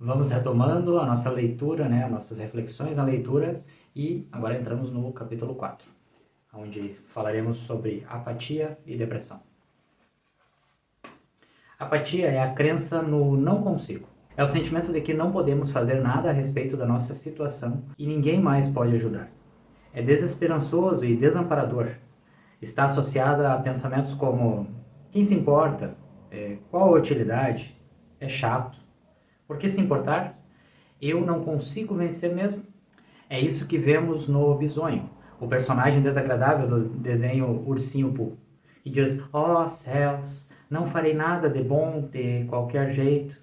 Vamos retomando a nossa leitura, né, nossas reflexões na leitura, e agora entramos no capítulo 4, onde falaremos sobre apatia e depressão. Apatia é a crença no não consigo. É o sentimento de que não podemos fazer nada a respeito da nossa situação e ninguém mais pode ajudar. É desesperançoso e desamparador. Está associada a pensamentos como: quem se importa? Qual a utilidade? É chato. Por que se importar? Eu não consigo vencer mesmo? É isso que vemos no Bisonho, o personagem desagradável do desenho Ursinho Pooh, que diz: "Oh céus, não farei nada de bom de qualquer jeito."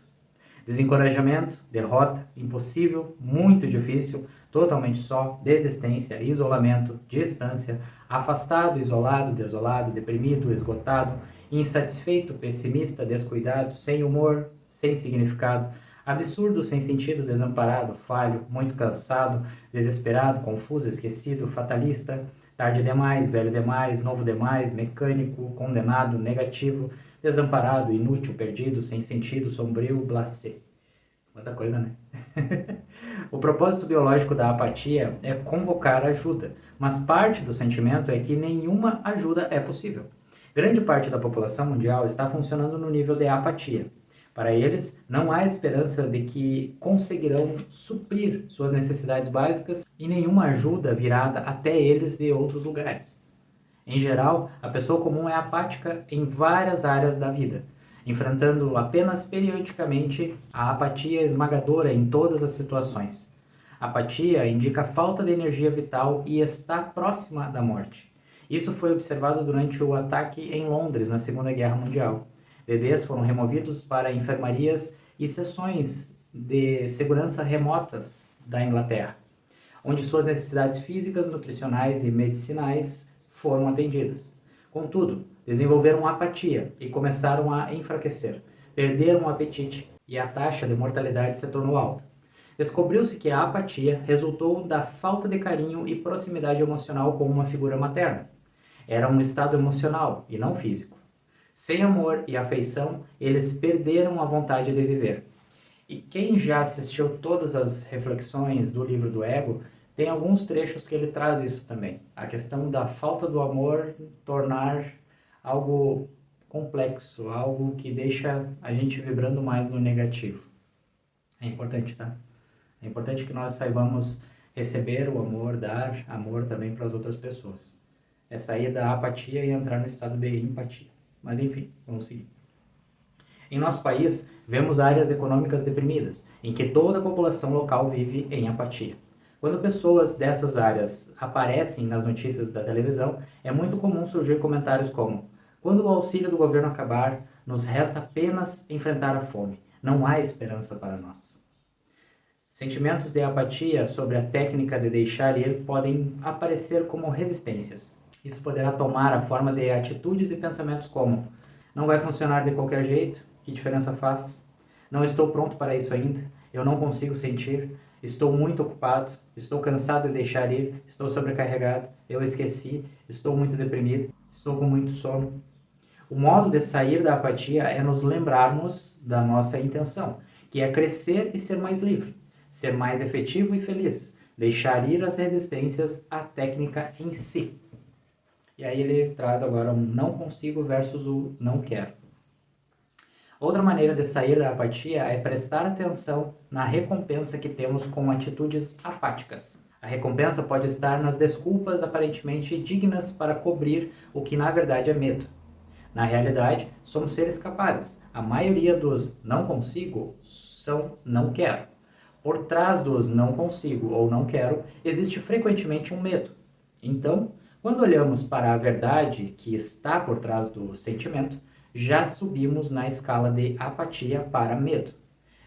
Desencorajamento, derrota, impossível, muito difícil, totalmente só, desistência, isolamento, distância, afastado, isolado, desolado, deprimido, esgotado, insatisfeito, pessimista, descuidado, sem humor, sem significado, absurdo, sem sentido, desamparado, falho, muito cansado, desesperado, confuso, esquecido, fatalista, tarde demais, velho demais, novo demais, mecânico, condenado, negativo, desamparado, inútil, perdido, sem sentido, sombrio, blasé. Quanta coisa, né? O propósito biológico da apatia é convocar ajuda, mas parte do sentimento é que nenhuma ajuda é possível. Grande parte da população mundial está funcionando no nível de apatia. Para eles, não há esperança de que conseguirão suprir suas necessidades básicas e nenhuma ajuda virá até eles de outros lugares. Em geral, a pessoa comum é apática em várias áreas da vida, enfrentando apenas periodicamente a apatia esmagadora em todas as situações. Apatia indica falta de energia vital e está próxima da morte. Isso foi observado durante o ataque em Londres na Segunda Guerra Mundial. Bebês foram removidos para enfermarias e seções de segurança remotas da Inglaterra, onde suas necessidades físicas, nutricionais e medicinais foram atendidas. Contudo, desenvolveram apatia e começaram a enfraquecer, perderam o apetite e a taxa de mortalidade se tornou alta. Descobriu-se que a apatia resultou da falta de carinho e proximidade emocional com uma figura materna. Era um estado emocional e não físico. Sem amor e afeição, eles perderam a vontade de viver. E quem já assistiu todas as reflexões do livro do Ego, tem alguns trechos que ele traz isso também. A questão da falta do amor tornar algo complexo, algo que deixa a gente vibrando mais no negativo. É importante, tá? É importante que nós saibamos receber o amor, dar amor também para as outras pessoas. É sair da apatia e entrar no estado de empatia. Mas enfim, vamos seguir. Em nosso país, vemos áreas econômicas deprimidas, em que toda a população local vive em apatia. Quando pessoas dessas áreas aparecem nas notícias da televisão, é muito comum surgir comentários como: quando o auxílio do governo acabar, nos resta apenas enfrentar a fome. Não há esperança para nós. Sentimentos de apatia sobre a técnica de deixar ir podem aparecer como resistências. Isso poderá tomar a forma de atitudes e pensamentos como: não vai funcionar de qualquer jeito, que diferença faz? Não estou pronto para isso ainda, eu não consigo sentir, estou muito ocupado, estou cansado de deixar ir, estou sobrecarregado, eu esqueci, estou muito deprimido, estou com muito sono. O modo de sair da apatia é nos lembrarmos da nossa intenção, que é crescer e ser mais livre, ser mais efetivo e feliz, deixar ir as resistências à técnica em si. E aí ele traz agora um não consigo versus o não quero. Outra maneira de sair da apatia é prestar atenção na recompensa que temos com atitudes apáticas. A recompensa pode estar nas desculpas aparentemente dignas para cobrir o que na verdade é medo. Na realidade, somos seres capazes. A maioria dos não consigo são não quero. Por trás dos não consigo ou não quero, existe frequentemente um medo. Então, quando olhamos para a verdade que está por trás do sentimento, já subimos na escala de apatia para medo.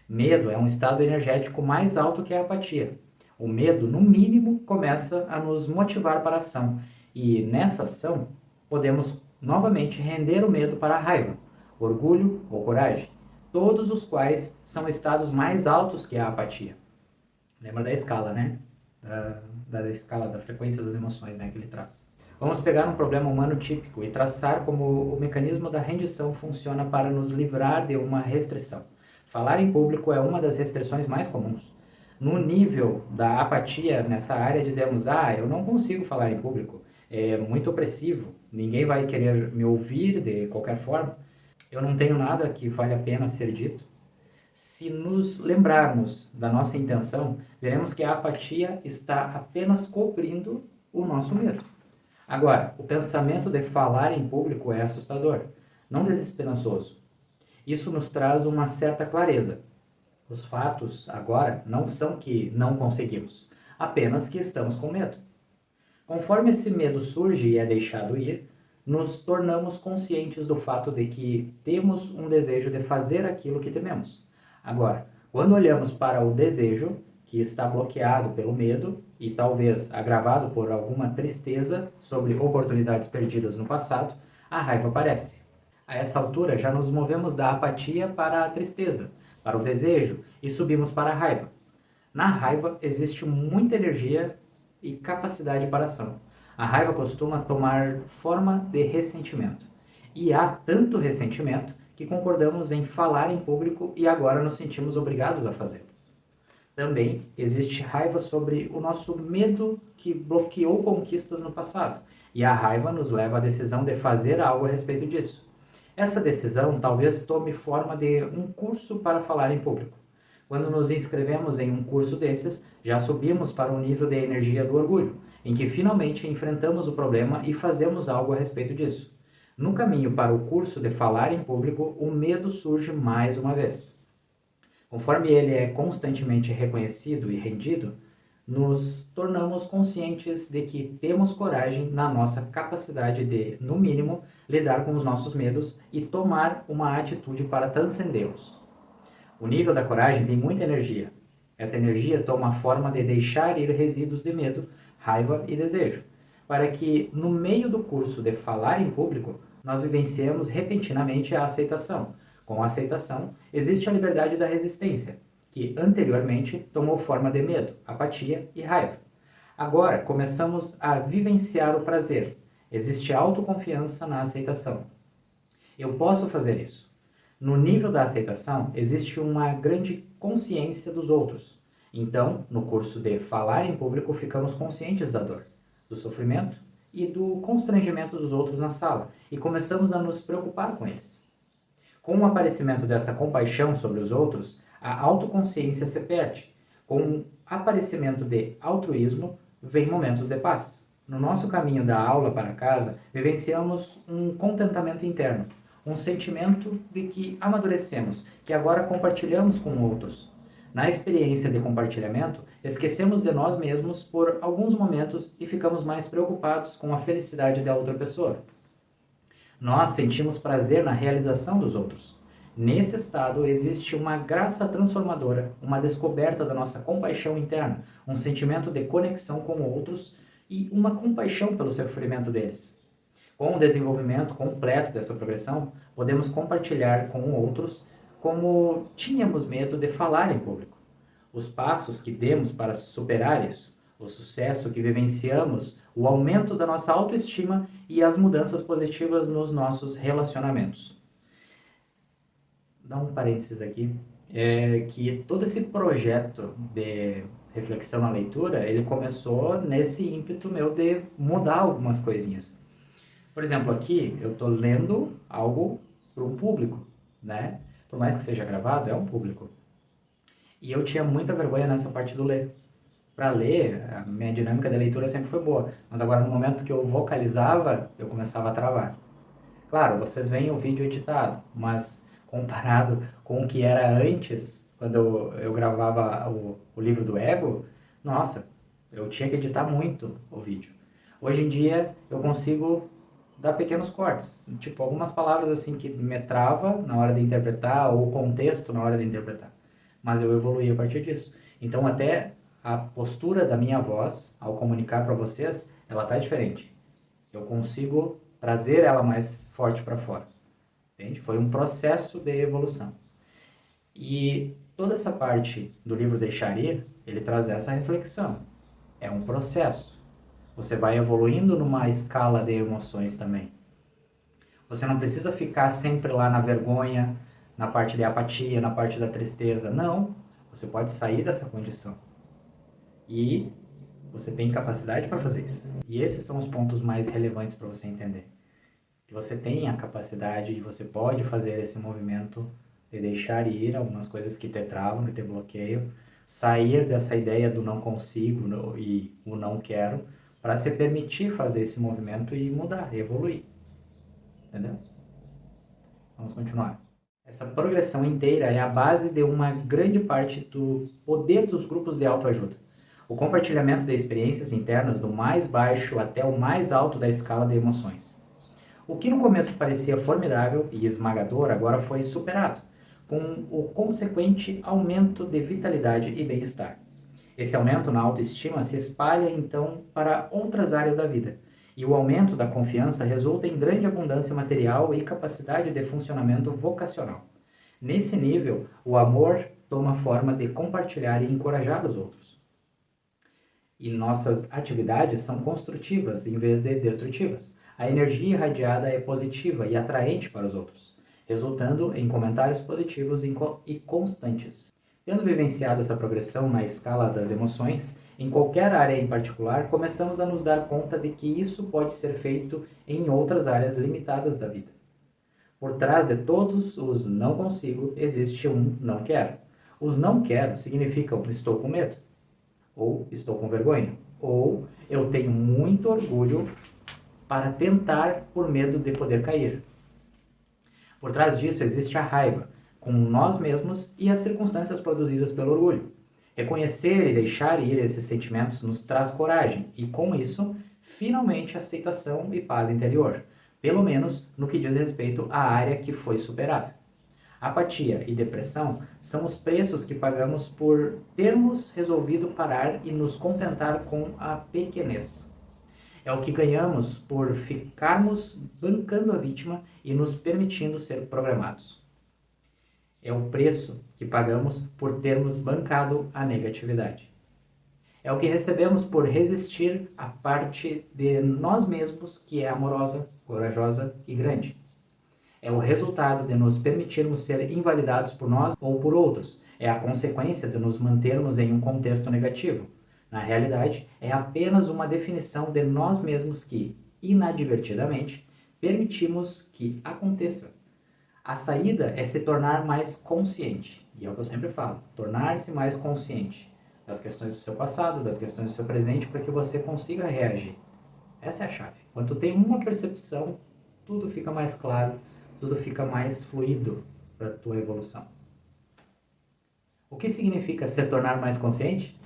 Medo é um estado energético mais alto que a apatia. O medo, no mínimo, começa a nos motivar para a ação, e nessa ação podemos novamente render o medo para a raiva, orgulho ou coragem, todos os quais são estados mais altos que a apatia. Lembra da escala, né? Da escala da frequência das emoções, né, que ele traz. Vamos pegar um problema humano típico e traçar como o mecanismo da rendição funciona para nos livrar de uma restrição. Falar em público é uma das restrições mais comuns. No nível da apatia nessa área, dizemos: eu não consigo falar em público, é muito opressivo, ninguém vai querer me ouvir de qualquer forma, eu não tenho nada que vale a pena ser dito. Se nos lembrarmos da nossa intenção, veremos que a apatia está apenas cobrindo o nosso medo. Agora, o pensamento de falar em público é assustador, não desesperançoso. Isso nos traz uma certa clareza. Os fatos, agora, não são que não conseguimos, apenas que estamos com medo. Conforme esse medo surge e é deixado ir, nos tornamos conscientes do fato de que temos um desejo de fazer aquilo que tememos. Agora, quando olhamos para o desejo, que está bloqueado pelo medo e talvez agravado por alguma tristeza sobre oportunidades perdidas no passado, a raiva aparece. A essa altura, já nos movemos da apatia para a tristeza, para o desejo e subimos para a raiva. Na raiva existe muita energia e capacidade para ação. A raiva costuma tomar forma de ressentimento. E há tanto ressentimento que concordamos em falar em público e agora nos sentimos obrigados a fazê-lo. Também existe raiva sobre o nosso medo que bloqueou conquistas no passado, e a raiva nos leva à decisão de fazer algo a respeito disso. Essa decisão talvez tome forma de um curso para falar em público. Quando nos inscrevemos em um curso desses, já subimos para o nível de energia do orgulho, em que finalmente enfrentamos o problema e fazemos algo a respeito disso. No caminho para o curso de falar em público, o medo surge mais uma vez. Conforme ele é constantemente reconhecido e rendido, nos tornamos conscientes de que temos coragem na nossa capacidade de, no mínimo, lidar com os nossos medos e tomar uma atitude para transcendê-los. O nível da coragem tem muita energia. Essa energia toma a forma de deixar ir resíduos de medo, raiva e desejo, para que, no meio do curso de falar em público, nós vivenciemos repentinamente a aceitação. Com a aceitação, existe a liberdade da resistência, que anteriormente tomou forma de medo, apatia e raiva. Agora começamos a vivenciar o prazer. Existe autoconfiança na aceitação. Eu posso fazer isso. No nível da aceitação, existe uma grande consciência dos outros. Então, no curso de falar em público, ficamos conscientes da dor, do sofrimento e do constrangimento dos outros na sala e começamos a nos preocupar com eles. Com o aparecimento dessa compaixão sobre os outros, a autoconsciência se perde. Com o aparecimento de altruísmo, vem momentos de paz. No nosso caminho da aula para casa, vivenciamos um contentamento interno, um sentimento de que amadurecemos, que agora compartilhamos com outros. Na experiência de compartilhamento, esquecemos de nós mesmos por alguns momentos e ficamos mais preocupados com a felicidade da outra pessoa. Nós sentimos prazer na realização dos outros. Nesse estado existe uma graça transformadora, uma descoberta da nossa compaixão interna, um sentimento de conexão com outros e uma compaixão pelo sofrimento deles. Com o desenvolvimento completo dessa progressão, podemos compartilhar com outros como tínhamos medo de falar em público. Os passos que demos para superar isso, o sucesso que vivenciamos, o aumento da nossa autoestima e as mudanças positivas nos nossos relacionamentos. Dá um parênteses aqui, que todo esse projeto de reflexão na leitura, ele começou nesse ímpeto meu de mudar algumas coisinhas. Por exemplo, aqui eu estou lendo algo para um público, né? Por mais que seja gravado, é um público. E eu tinha muita vergonha nessa parte do ler. Para ler, a minha dinâmica de leitura sempre foi boa, mas agora no momento que eu vocalizava, eu começava a travar. Claro, vocês veem o vídeo editado, mas comparado com o que era antes, quando eu gravava o livro do Ego, nossa, eu tinha que editar muito o vídeo. Hoje em dia eu consigo dar pequenos cortes, tipo algumas palavras assim que me trava na hora de interpretar ou o contexto na hora de interpretar, mas eu evoluí a partir disso. Então até a postura da minha voz, ao comunicar para vocês, ela tá diferente. Eu consigo trazer ela mais forte para fora. Entende? Foi um processo de evolução. E toda essa parte do livro Deixar Ir, ele traz essa reflexão. É um processo. Você vai evoluindo numa escala de emoções também. Você não precisa ficar sempre lá na vergonha, na parte de apatia, na parte da tristeza. Não, você pode sair dessa condição. E você tem capacidade para fazer isso. E esses são os pontos mais relevantes para você entender. Que você tem a capacidade e você pode fazer esse movimento de deixar ir algumas coisas que te travam, que te bloqueiam, sair dessa ideia do não consigo e o não quero, para se permitir fazer esse movimento e mudar, evoluir. Entendeu? Vamos continuar. Essa progressão inteira é a base de uma grande parte do poder dos grupos de autoajuda. O compartilhamento de experiências internas do mais baixo até o mais alto da escala de emoções. O que no começo parecia formidável e esmagador agora foi superado, com o consequente aumento de vitalidade e bem-estar. Esse aumento na autoestima se espalha então para outras áreas da vida, e o aumento da confiança resulta em grande abundância material e capacidade de funcionamento vocacional. Nesse nível, o amor toma forma de compartilhar e encorajar os outros. E nossas atividades são construtivas em vez de destrutivas. A energia irradiada é positiva e atraente para os outros, resultando em comentários positivos e constantes. Tendo vivenciado essa progressão na escala das emoções, em qualquer área em particular, começamos a nos dar conta de que isso pode ser feito em outras áreas limitadas da vida. Por trás de todos os não consigo, existe um não quero. Os não quero significam estou com medo, ou estou com vergonha, ou eu tenho muito orgulho para tentar por medo de poder cair. Por trás disso existe a raiva, com nós mesmos e as circunstâncias produzidas pelo orgulho. Reconhecer e deixar ir esses sentimentos nos traz coragem e, com isso, finalmente aceitação e paz interior, pelo menos no que diz respeito à área que foi superada. Apatia e depressão são os preços que pagamos por termos resolvido parar e nos contentar com a pequenez. É o que ganhamos por ficarmos bancando a vítima e nos permitindo ser programados. É o preço que pagamos por termos bancado a negatividade. É o que recebemos por resistir à parte de nós mesmos que é amorosa, corajosa e grande. É o resultado de nos permitirmos ser invalidados por nós ou por outros. É a consequência de nos mantermos em um contexto negativo. Na realidade, é apenas uma definição de nós mesmos que, inadvertidamente, permitimos que aconteça. A saída é se tornar mais consciente. E é o que eu sempre falo, tornar-se mais consciente das questões do seu passado, das questões do seu presente, para que você consiga reagir. Essa é a chave. Quando tu tem uma percepção, tudo fica mais claro, tudo fica mais fluido para a tua evolução. O que significa se tornar mais consciente?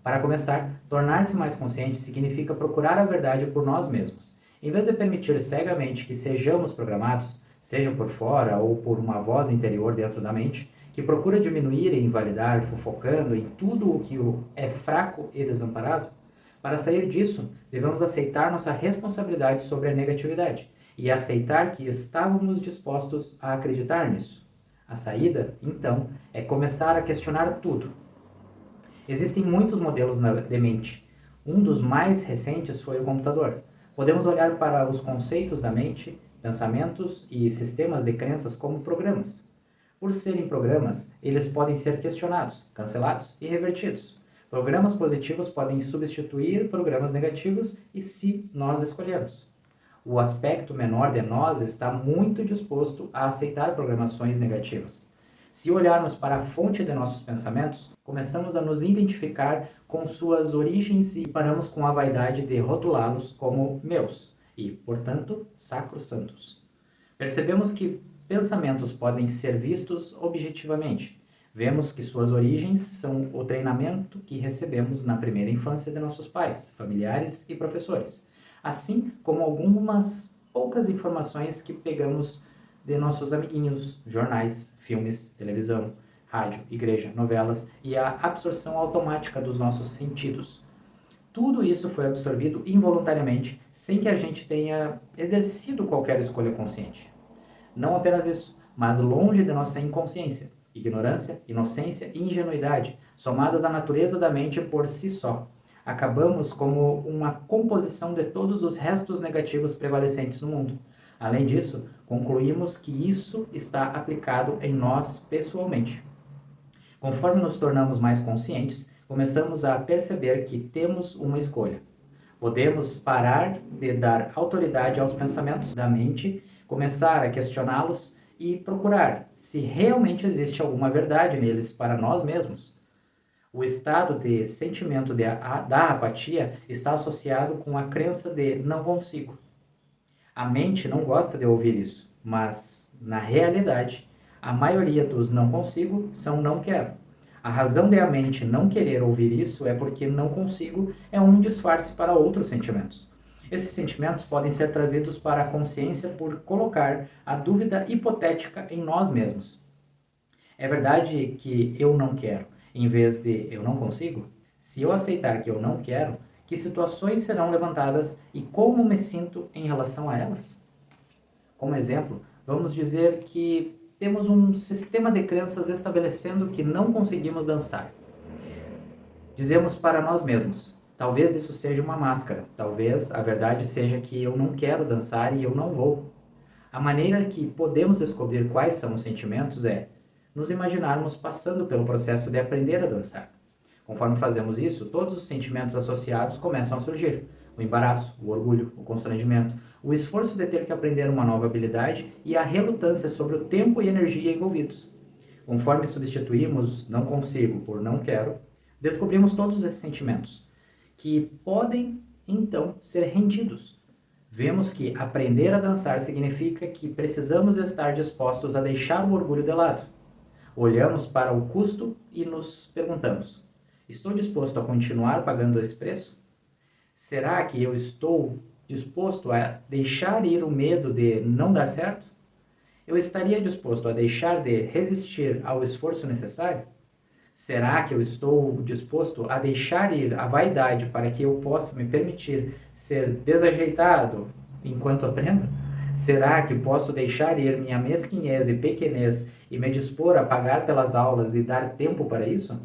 Para começar, tornar-se mais consciente significa procurar a verdade por nós mesmos. Em vez de permitir cegamente que sejamos programados, seja por fora ou por uma voz interior dentro da mente, que procura diminuir e invalidar, fofocando em tudo o que é fraco e desamparado, para sair disso, devemos aceitar nossa responsabilidade sobre a negatividade e aceitar que estávamos dispostos a acreditar nisso. A saída, então, é começar a questionar tudo. Existem muitos modelos de mente. Um dos mais recentes foi o computador. Podemos olhar para os conceitos da mente, pensamentos e sistemas de crenças como programas. Por serem programas, eles podem ser questionados, cancelados e revertidos. Programas positivos podem substituir programas negativos e se nós escolhermos. O aspecto menor de nós está muito disposto a aceitar programações negativas. Se olharmos para a fonte de nossos pensamentos, começamos a nos identificar com suas origens e paramos com a vaidade de rotulá-los como meus e, portanto, sacrossantos. Percebemos que pensamentos podem ser vistos objetivamente. Vemos que suas origens são o treinamento que recebemos na primeira infância de nossos pais, familiares e professores, assim como algumas poucas informações que pegamos de nossos amiguinhos, jornais, filmes, televisão, rádio, igreja, novelas e a absorção automática dos nossos sentidos. Tudo isso foi absorvido involuntariamente, sem que a gente tenha exercido qualquer escolha consciente. Não apenas isso, mas longe da nossa inconsciência, ignorância, inocência e ingenuidade, somadas à natureza da mente por si só. Acabamos como uma composição de todos os restos negativos prevalecentes no mundo. Além disso, concluímos que isso está aplicado em nós pessoalmente. Conforme nos tornamos mais conscientes, começamos a perceber que temos uma escolha. Podemos parar de dar autoridade aos pensamentos da mente, começar a questioná-los e procurar se realmente existe alguma verdade neles para nós mesmos. O estado de sentimento da apatia está associado com a crença de não consigo. A mente não gosta de ouvir isso, mas, na realidade, a maioria dos não consigo são não quero. A razão de a mente não querer ouvir isso é porque não consigo é um disfarce para outros sentimentos. Esses sentimentos podem ser trazidos para a consciência por colocar a dúvida hipotética em nós mesmos. É verdade que eu não quero, em vez de eu não consigo? Se eu aceitar que eu não quero, que situações serão levantadas e como me sinto em relação a elas? Como exemplo, vamos dizer que temos um sistema de crenças estabelecendo que não conseguimos dançar. Dizemos para nós mesmos, talvez isso seja uma máscara, talvez a verdade seja que eu não quero dançar e eu não vou. A maneira que podemos descobrir quais são os sentimentos é nos imaginarmos passando pelo processo de aprender a dançar. Conforme fazemos isso, todos os sentimentos associados começam a surgir. O embaraço, o orgulho, o constrangimento, o esforço de ter que aprender uma nova habilidade e a relutância sobre o tempo e energia envolvidos. Conforme substituímos não consigo por não quero, descobrimos todos esses sentimentos, que podem, então, ser rendidos. Vemos que aprender a dançar significa que precisamos estar dispostos a deixar o orgulho de lado. Olhamos para o custo e nos perguntamos: estou disposto a continuar pagando esse preço? Será que eu estou disposto a deixar ir o medo de não dar certo? Eu estaria disposto a deixar de resistir ao esforço necessário? Será que eu estou disposto a deixar ir a vaidade para que eu possa me permitir ser desajeitado enquanto aprendo? Será que posso deixar ir minha mesquinhez e pequenez e me dispor a pagar pelas aulas e dar tempo para isso?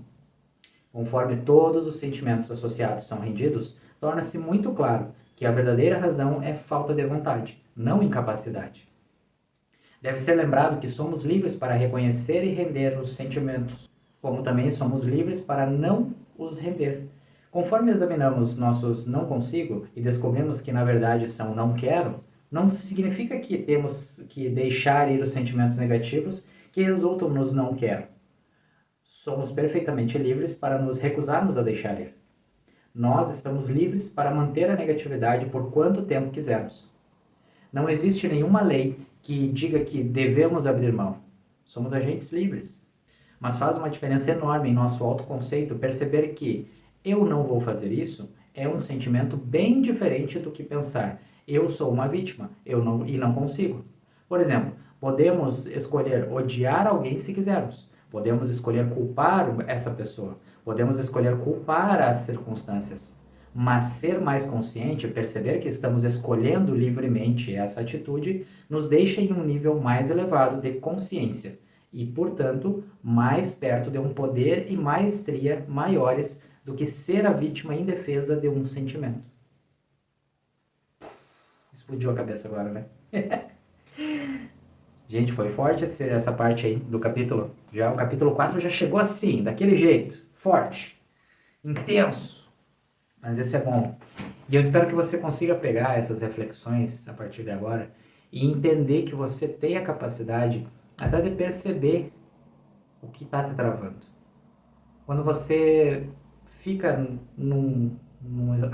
Conforme todos os sentimentos associados são rendidos, torna-se muito claro que a verdadeira razão é falta de vontade, não incapacidade. Deve ser lembrado que somos livres para reconhecer e render os sentimentos, como também somos livres para não os render. Conforme examinamos nossos não consigo e descobrimos que na verdade são não quero, não significa que temos que deixar ir os sentimentos negativos que resultam nos não quero. Somos perfeitamente livres para nos recusarmos a deixar ir. Nós estamos livres para manter a negatividade por quanto tempo quisermos. Não existe nenhuma lei que diga que devemos abrir mão. Somos agentes livres. Mas faz uma diferença enorme em nosso autoconceito perceber que eu não vou fazer isso é um sentimento bem diferente do que pensar eu sou uma vítima e não consigo. Por exemplo, podemos escolher odiar alguém se quisermos. Podemos escolher culpar essa pessoa. Podemos escolher culpar as circunstâncias. Mas ser mais consciente, perceber que estamos escolhendo livremente essa atitude, nos deixa em um nível mais elevado de consciência e, portanto, mais perto de um poder e maestria maiores do que ser a vítima indefesa de um sentimento. Explodiu a cabeça agora, né? Gente, foi forte essa parte aí do capítulo. Já o capítulo 4 já chegou assim, daquele jeito, forte, intenso. Mas esse é bom. E eu espero que você consiga pegar essas reflexões a partir de agora e entender que você tem a capacidade até de perceber o que está te travando. Quando você fica num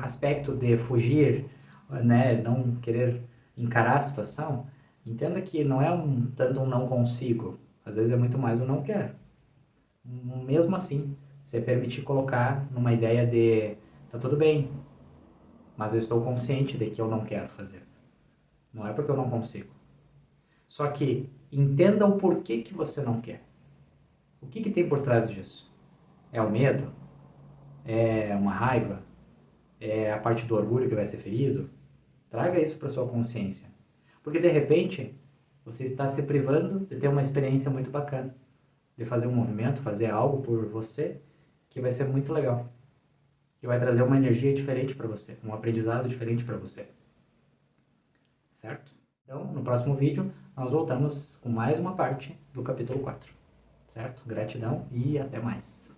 aspecto de fugir, né, não querer encarar a situação, entenda que não é tanto um não consigo, às vezes é muito mais um não quero. Mesmo assim, você permitir colocar numa ideia de tá tudo bem, mas eu estou consciente de que eu não quero fazer. Não é porque eu não consigo. Só que entenda o porquê que você não quer. O que tem por trás disso? É o medo? É uma raiva? É a parte do orgulho que vai ser ferido? Traga isso para sua consciência. Porque de repente, você está se privando de ter uma experiência muito bacana. De fazer um movimento, fazer algo por você, que vai ser muito legal. Que vai trazer uma energia diferente para você, um aprendizado diferente para você. Certo? Então, no próximo vídeo, nós voltamos com mais uma parte do capítulo 4. Certo? Gratidão e até mais.